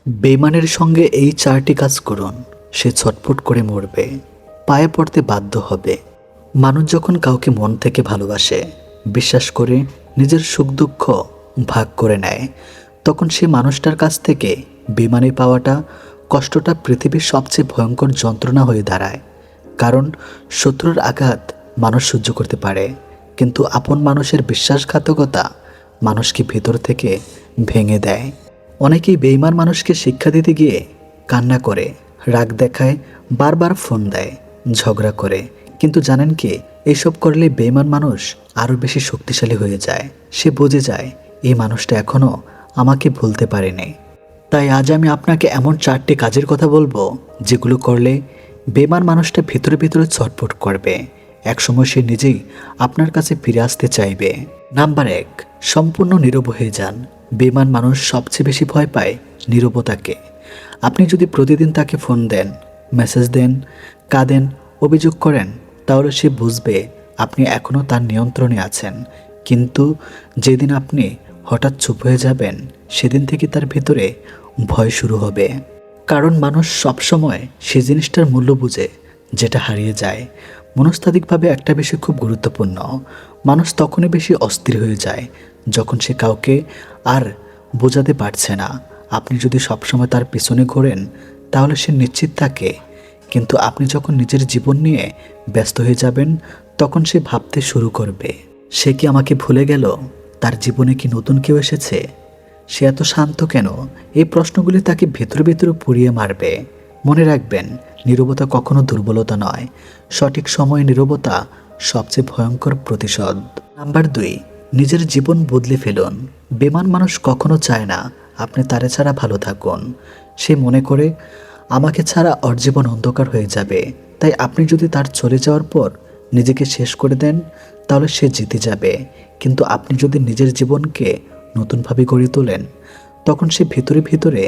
বেঈমানের সঙ্গে এই 4টি কাজ করুন, সে ছটফট করে মরবে, পায়ে পড়তে বাধ্য হবে। মানুষ যখন কাউকে মন থেকে ভালোবাসে, বিশ্বাস করে, নিজের সুখ দুঃখ ভাগ করে নেয়, তখন সে মানুষটার কাছ থেকে বেঈমানি পাওয়াটা, কষ্টটা পৃথিবীর সবচেয়ে ভয়ঙ্কর যন্ত্রণা হয়ে দাঁড়ায়। কারণ শত্রুর আঘাত মানুষ সহ্য করতে পারে, কিন্তু আপন মানুষের বিশ্বাসঘাতকতা মানুষকে ভেতর থেকে ভেঙে দেয়। অনেকেই বেঈমান মানুষকে শিক্ষা দিতে গিয়ে কান্না করে, রাগ দেখায়, বারবার ফোন দেয়, ঝগড়া করে। কিন্তু জানেন কি, এইসব করলে বেঈমান মানুষ আরও বেশি শক্তিশালী হয়ে যায়। সে বুঝে যায় এই মানুষটা এখনও আমাকে ভুলতে পারেনি। তাই আজ আমি আপনাকে এমন 4টি কাজের কথা বলবো, যেগুলো করলে বেঈমান মানুষটা ভিতরে ভিতরে ছটফট করবে। একসময় সে নিজেই আপনার কাছে ফিরে আসতে চাইবে। নাম্বার 1, সম্পূর্ণ নীরব হয়ে যান। বেঈমান মানুষ সবচেয়ে বেশি ভয় পায় নীরবতাকে। আপনি যদি প্রতিদিন তাকে ফোন দেন, মেসেজ দেন, কাঁদেন, অভিযোগ করেন, তাহলে সে বুঝবে আপনি এখনও তার নিয়ন্ত্রণে আছেন। কিন্তু যেদিন আপনি হঠাৎ চুপ হয়ে যাবেন, সেদিন থেকে তার ভিতরে ভয় শুরু হবে। কারণ মানুষ সবসময় সে জিনিসটার মূল্য বুঝে যেটা হারিয়ে যায়। মনস্তাত্ত্বিকভাবে একটা বিষয় খুব গুরুত্বপূর্ণ। মানুষ তখনই বেশি অস্থির হয়ে যায় যখন সে কাউকে আর বোঝাতে পারছে না। আপনি যদি সবসময় তার পিছনে ঘোরেন, তাহলে সে নিশ্চিত থাকে। কিন্তু আপনি যখন নিজের জীবন নিয়ে ব্যস্ত হয়ে যাবেন, তখন সে ভাবতে শুরু করবে, সে কি আমাকে ভুলে গেল? তার জীবনে কি নতুন কেউ এসেছে? সে এত শান্ত কেন? এই প্রশ্নগুলি তাকে ভেতরে ভেতরে পুড়িয়ে মারবে। মনে রাখবেন, নীরবতা কখনো দুর্বলতা নয়। সঠিক সময়ে নীরবতা সবচেয়ে ভয়ঙ্কর প্রতিশোধ। নাম্বার 2, নিজের জীবন বদলে ফেলুন। বেঈমান মানুষ কখনো চায় না আপনি তারে ছাড়া ভালো থাকুন। সে মনে করে আমাকে ছাড়া ওর জীবন অন্ধকার হয়ে যাবে। তাই আপনি যদি তার চলে যাওয়ার পর নিজেকে শেষ করে দেন, তাহলে সে জিতে যাবে। কিন্তু আপনি যদি নিজের জীবনকে নতুনভাবে গড়ে তোলেন, তখন সে ভিতরে ভিতরে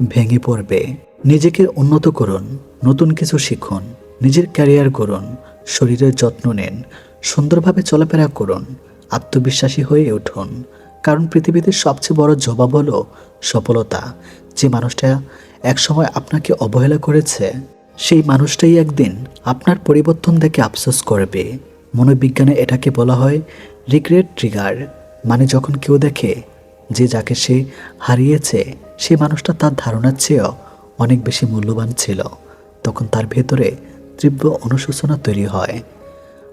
ভেঙে পড়বে। নিজেকে উন্নত করুন, নতুন কিছু শিখুন, নিজের ক্যারিয়ার করুন, শরীরের যত্ন নেন, সুন্দরভাবে চলাফেরা করুন, আত্মবিশ্বাসী হয়ে উঠুন। কারণ পৃথিবীতে সবচেয়ে বড় জবাব হলো সফলতা। যে মানুষটা একসময় আপনাকে অবহেলা করেছে, সেই মানুষটাই একদিন আপনার পরিবর্তন দেখে আফসোস করবে। মনোবিজ্ঞানে এটাকে বলা হয় রিগ্রেট ট্রিগার। মানে যখন কেউ দেখে যে যাকে সে হারিয়েছে, সে মানুষটা তার ধারণার চেয়েও অনেক বেশি মূল্যবান ছিল, তখন তার ভেতরে তীব্র অনুশোচনা তৈরি হয়।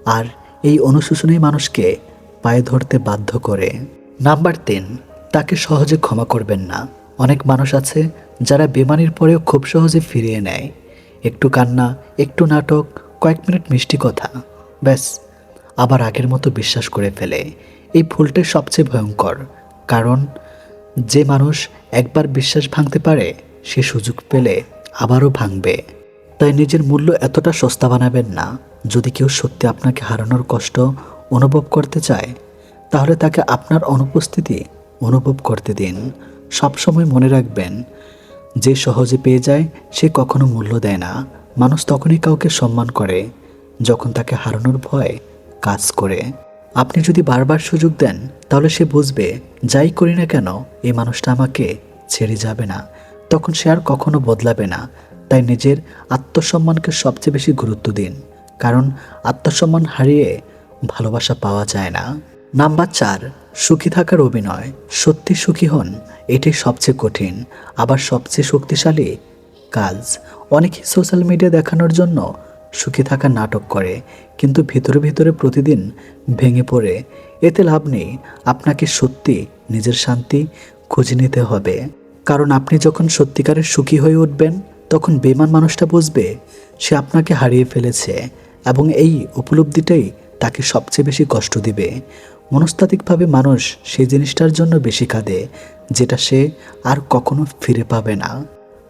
আর এই অনুশোচনাই মানুষকে পায়ে ধরতে বাধ্য করে। নাম্বার 3, তাকে সহজে ক্ষমা করবেন না। অনেক মানুষ আছে যারা বেমানির পরেও খুব সহজে ফিরিয়ে নেয়। একটু কান্না, একটু নাটক, কয়েক মিনিট মিষ্টি কথা, ব্যাস আবার আগের মতো বিশ্বাস করে ফেলে। এই ভুলটাই সবচেয়ে ভয়ঙ্কর। কারণ যে মানুষ একবার বিশ্বাস ভাঙতে পারে, সে সুযোগ পেলে আবারও ভাঙবে। তাই নিজের মূল্য এতটা সস্তা বানাবেন না। যদি কেউ সত্যি আপনাকে হারানোর কষ্ট অনুভব করতে চায়, তাহলে তাকে আপনার অনুপস্থিতি অনুভব করতে দিন। সবসময় মনে রাখবেন, যে সহজে পেয়ে যায় সে কখনো মূল্য দেয় না। মানুষ তখনই কাউকে সম্মান করে যখন তাকে হারানোর ভয় কাজ করে। আপনি যদি বারবার সুযোগ দেন, তাহলে সে বুঝবে যাই করি না কেন এই মানুষটা আমাকে ছেড়ে যাবে না। তখন সে আর কখনো বদলাবে না। তাই নিজের আত্মসম্মানকে সবচেয়ে বেশি গুরুত্ব দিন। কারণ আত্মসম্মান হারিয়ে ভালোবাসা পাওয়া যায় না। নাম্বার 4, সুখী থাকার অভিনয়। সত্যি সুখী হন, এটাই সবচেয়ে কঠিন, আবার সবচেয়ে শক্তিশালী কাজ। অনেকেই সোশ্যাল মিডিয়া দেখানোর জন্য সুখী থাকার নাটক করে, কিন্তু ভিতরে ভিতরে প্রতিদিন ভেঙে পড়ে। এতে লাভ নেই। আপনাকে সত্যি নিজের শান্তি খুঁজে নিতে হবে। কারণ আপনি যখন সত্যিকারের সুখী হয়ে উঠবেন, তখন বেঈমান মানুষটা বুঝবে সে আপনাকে হারিয়ে ফেলেছে, এবং এই উপলব্ধিটাই তাকে সবচেয়ে বেশি কষ্ট দিবে। মনস্তাত্ত্বিকভাবে মানুষ সেই জিনিসটার জন্য বেশি কাঁদে, যেটা সে আর কখনো ফিরে পাবে না।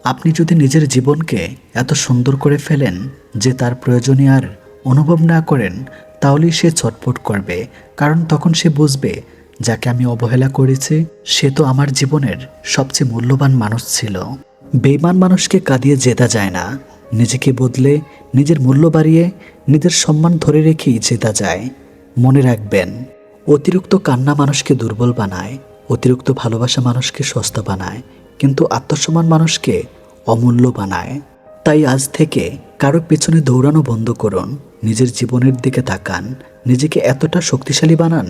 আপনি যদি নিজের জীবনকে এত সুন্দর করে ফেলেন যে তার প্রয়োজনে আর অনুভব না করেন, তাহলেই সে ছটফট করবে। কারণ তখন সে বুঝবে, যাকে আমি অবহেলা করেছি সে তো আমার জীবনের সবচেয়ে মূল্যবান মানুষ ছিল। বেঈমান মানুষকে কাঁদিয়ে জেতা যায় না, নিজেকে বদলে, নিজের মূল্য বাড়িয়ে, নিজের সম্মান ধরে রেখেই জেতা যায়। মনে রাখবেন, অতিরিক্ত কান্না মানুষকে দুর্বল বানায়, অতিরিক্ত ভালোবাসা মানুষকে সস্তা বানায়, কিন্তু আত্মসম্মান মানুষকে অমূল্য বানায়। তাই আজ থেকে কারো পেছনে দৌড়ানো বন্ধ করুন, নিজের জীবনের দিকে তাকান, নিজেকে এতটা শক্তিশালী বানান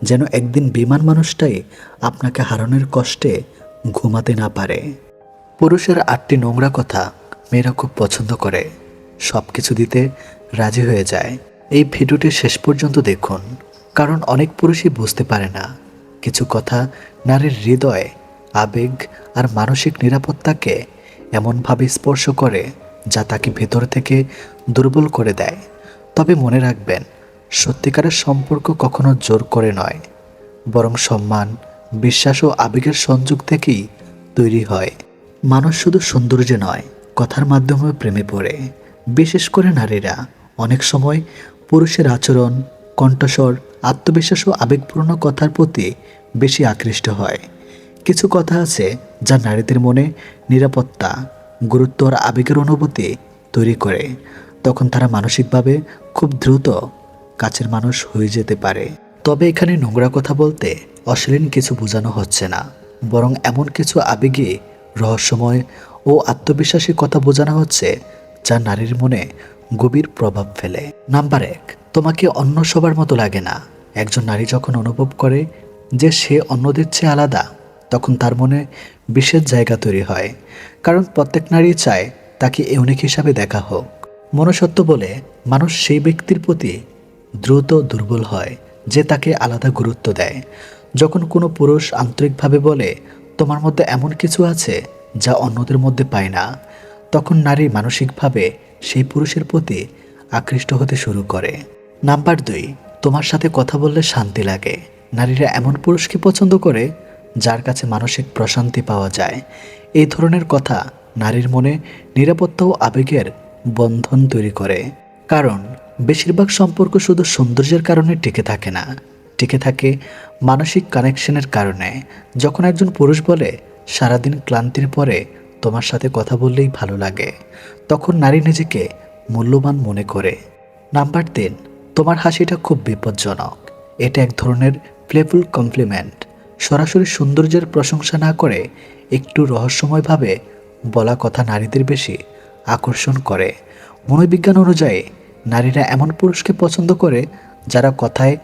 যেন একদিন বেঈমান মানুষটাই আপনাকে হারানোর কষ্টে ঘুমাতে না পারে। পুরুষের 8টি নোংরা কথা মেয়েরা খুব পছন্দ করে, সব কিছু দিতে রাজি হয়ে যায়। এই ভিডিওটি শেষ পর্যন্ত দেখুন, কারণ অনেক পুরুষই বুঝতে পারে না কিছু কথা নারীর হৃদয়, আবেগ আর মানসিক নিরাপত্তাকে এমনভাবে স্পর্শ করে যা তাকে ভেতর থেকে দুর্বল করে দেয়। তবে মনে রাখবেন, সত্যিকারের সম্পর্ক কখনো জোর করে নয়, বরং সম্মান, বিশ্বাস ও আবেগের সংযোগ থেকেই তৈরি হয়। মানুষ শুধু সৌন্দর্যে নয়, কথার মাধ্যমে প্রেমে পড়ে। বিশেষ করে নারীরা অনেক সময় পুরুষের আচরণ, কণ্ঠস্বর, আত্মবিশ্বাস ও আবেগপূর্ণ কথার প্রতি বেশি আকৃষ্ট হয়। কিছু কথা আছে যা নারীদের মনে নিরাপত্তা, গুরুত্ব আর আবেগের অনুভূতি তৈরি করে। তখন তারা মানসিকভাবে খুব দ্রুত কাছের মানুষ হয়ে যেতে পারে। তবে এখানে নোংরা কথা বলতে অশ্লীল কিছু বোঝানো হচ্ছে না, বরং এমন কিছু আবেগী, রহস্যময় ও আত্মবিশ্বাসী কথা বোঝানো হচ্ছে যা নারীর মনে গভীর প্রভাব ফেলে। নাম্বার 1, তোমাকে অন্য সবার মতো লাগে না। একজন নারী যখন অনুভব করে যে সে অন্যদের চেয়ে আলাদা, তখন তার মনে বিশেষ জায়গা তৈরি হয়। কারণ প্রত্যেক নারী চায় তাকে ইউনিক হিসাবে দেখা হোক। মনুষ্যত্ব বলে মানুষ সেই ব্যক্তির প্রতি দ্রুত দুর্বল হয় যে তাকে আলাদা গুরুত্ব দেয়। যখন কোনো পুরুষ আন্তরিকভাবে বলে তোমার মধ্যে এমন কিছু আছে যা অন্যদের মধ্যে পায় না, তখন নারী মানসিকভাবে সেই পুরুষের প্রতি আকৃষ্ট হতে শুরু করে। নাম্বার 2, তোমার সাথে কথা বললে শান্তি লাগে। নারীরা এমন পুরুষকে পছন্দ করে যার কাছে মানসিক প্রশান্তি পাওয়া যায়। এই ধরনের কথা নারীর মনে নিরাপত্তা ও আবেগের বন্ধন তৈরি করে। কারণ বেশিরভাগ সম্পর্ক শুধু সৌন্দর্যের কারণে টিকে থাকে না, টিকে থাকে মানসিক কানেকশনের কারণে। যখন একজন পুরুষ বলে সারাদিন ক্লান্তির পরে তোমার সাথে কথা বললেই ভালো লাগে, তখন নারী নিজেকে মূল্যবান মনে করে। নাম্বার 3, তোমার হাসিটা খুব বিপজ্জনক। এটা এক ধরনের প্লেফুল কমপ্লিমেন্ট। সরাসরি সৌন্দর্যের প্রশংসা না করে একটু রহস্যময়ভাবে বলা কথা নারীদের বেশি আকর্ষণ করে। মনোবিজ্ঞান অনুযায়ী নারীরা এমন পুরুষকে পছন্দ করে যারা কথায়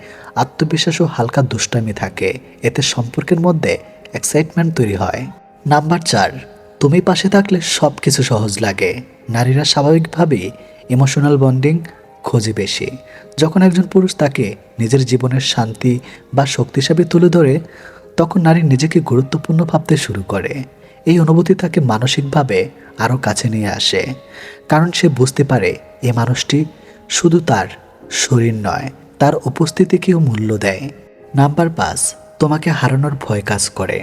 আত্মবিশ্বাস ও হালকা দুষ্টামি থাকে। এতে সম্পর্কের মধ্যে এক্সাইটমেন্ট তৈরি হয়। নাম্বার 4, তুমি পাশে থাকলে সব কিছু সহজ লাগে। নারীরা স্বাভাবিকভাবেই ইমোশনাল বন্ডিং খোঁজে বেশি। যখন একজন পুরুষ তাকে নিজের জীবনের শান্তি বা শক্তি হিসাবে তুলে ধরে, তখন নারী নিজেকে গুরুত্বপূর্ণ ভাবতে শুরু করে। এই অনুভূতি তাকে মানসিকভাবে আরও কাছে নিয়ে আসে, কারণ সে বুঝতে পারে এই মানুষটি শুধু তার শরীর নয়, তার উপস্থিতিকেও মূল্য দেয়। নাম্বার 5, তোমাকে হারানোর ভয় কাজ করে।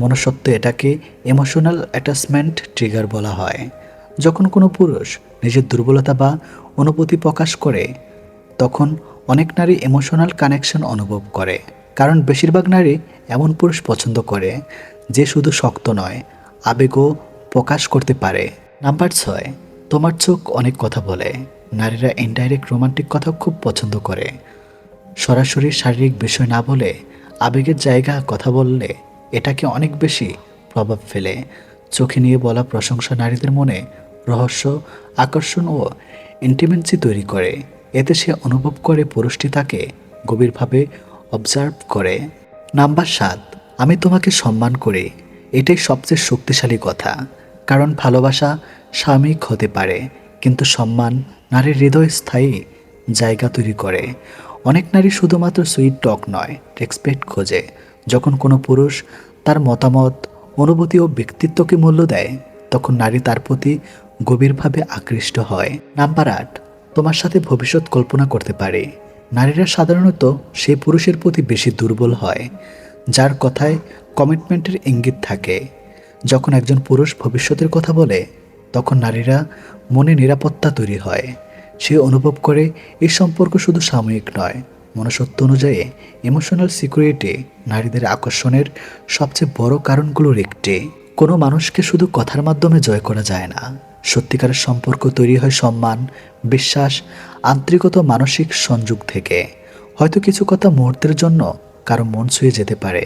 মনুষ্যত্ব এটাকে ইমোশনাল অ্যাটাচমেন্ট ট্রিগার বলা হয়। যখন কোনো পুরুষ নিজের দুর্বলতা বা অনুভূতি প্রকাশ করে, তখন অনেক নারী ইমোশনাল কানেকশন অনুভব করে। কারণ বেশিরভাগ নারী এমন পুরুষ পছন্দ করে যে শুধু শক্ত নয়, আবেগও প্রকাশ করতে পারে। নাম্বার 6, তোমার চোখ অনেক কথা বলে। নারীরা ইনডাইরেক্ট রোমান্টিক কথা খুব পছন্দ করে। সরাসরি শারীরিক বিষয় না বলে আবেগের জায়গা কথা বললে এটাকে অনেক বেশি প্রভাব ফেলে। চোখে নিয়ে বলা প্রশংসা নারীদের মনে রহস্য, আকর্ষণ ও ইন্টিমেন্সি তৈরি করে। এতে সে অনুভব করে পুরুষটি তাকে গভীরভাবে অবজার্ভ করে। নাম্বার 7, আমি তোমাকে সম্মান করি। এটাই সবচেয়ে শক্তিশালী কথা। কারণ ভালোবাসা সাময়িক হতে পারে, কিন্তু সম্মান নারীর হৃদয় স্থায়ী জায়গা তৈরি করে। অনেক নারী শুধুমাত্র সুইট টক নয়, রেসপেক্ট খোঁজে। যখন কোনো পুরুষ তার মতামত, অনুভূতি ও ব্যক্তিত্বকে মূল্য দেয়, তখন নারী তার প্রতি গভীরভাবে আকৃষ্ট হয়। নাম্বার 8, তোমার সাথে ভবিষ্যৎ কল্পনা করতে পারে। নারীরা সাধারণত সেই পুরুষের প্রতি বেশি দুর্বল হয় যার কথায় কমিটমেন্টের ইঙ্গিত থাকে। যখন একজন পুরুষ ভবিষ্যতের কথা বলে, তখন নারীরা মনে নিরাপত্তা তৈরি হয়। সে অনুভব করে এই সম্পর্ক শুধু সাময়িক নয়। মনুষ্যত্ব অনুযায়ী ইমোশনাল সিকিউরিটি নারীদের আকর্ষণের সবচেয়ে বড় কারণগুলোর একটি। কোনো মানুষকে শুধু কথার মাধ্যমে জয় করা যায় না। সত্যিকারের সম্পর্ক তৈরি হয় সম্মান, বিশ্বাস, আন্তরিকতা, মানসিক সংযোগ থেকে। হয়তো কিছু কথা মুহূর্তের জন্য কারো মন ছুঁয়ে যেতে পারে,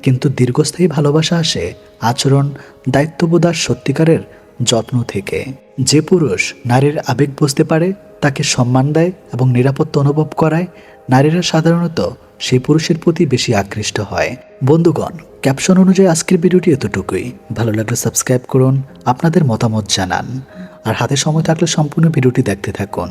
কিন্তু দীর্ঘস্থায়ী ভালোবাসা আসে আচরণ, দায়িত্ববোধ আর সত্যিকারের যত্ন থেকে। যে পুরুষ নারীর আবেগ বুঝতে পারে, তাকে সম্মান দেয় এবং নিরাপত্তা অনুভব করায়, নারীরা সাধারণত সেই পুরুষের প্রতি বেশি আকৃষ্ট হয়। বন্ধুগণ, ক্যাপশন অনুযায়ী আজকের ভিডিওটি এতটুকুই। ভালো লাগলে সাবস্ক্রাইব করুন, আপনাদের মতামত জানান, আর হাতে সময় থাকলে সম্পূর্ণ ভিডিওটি দেখতে থাকুন।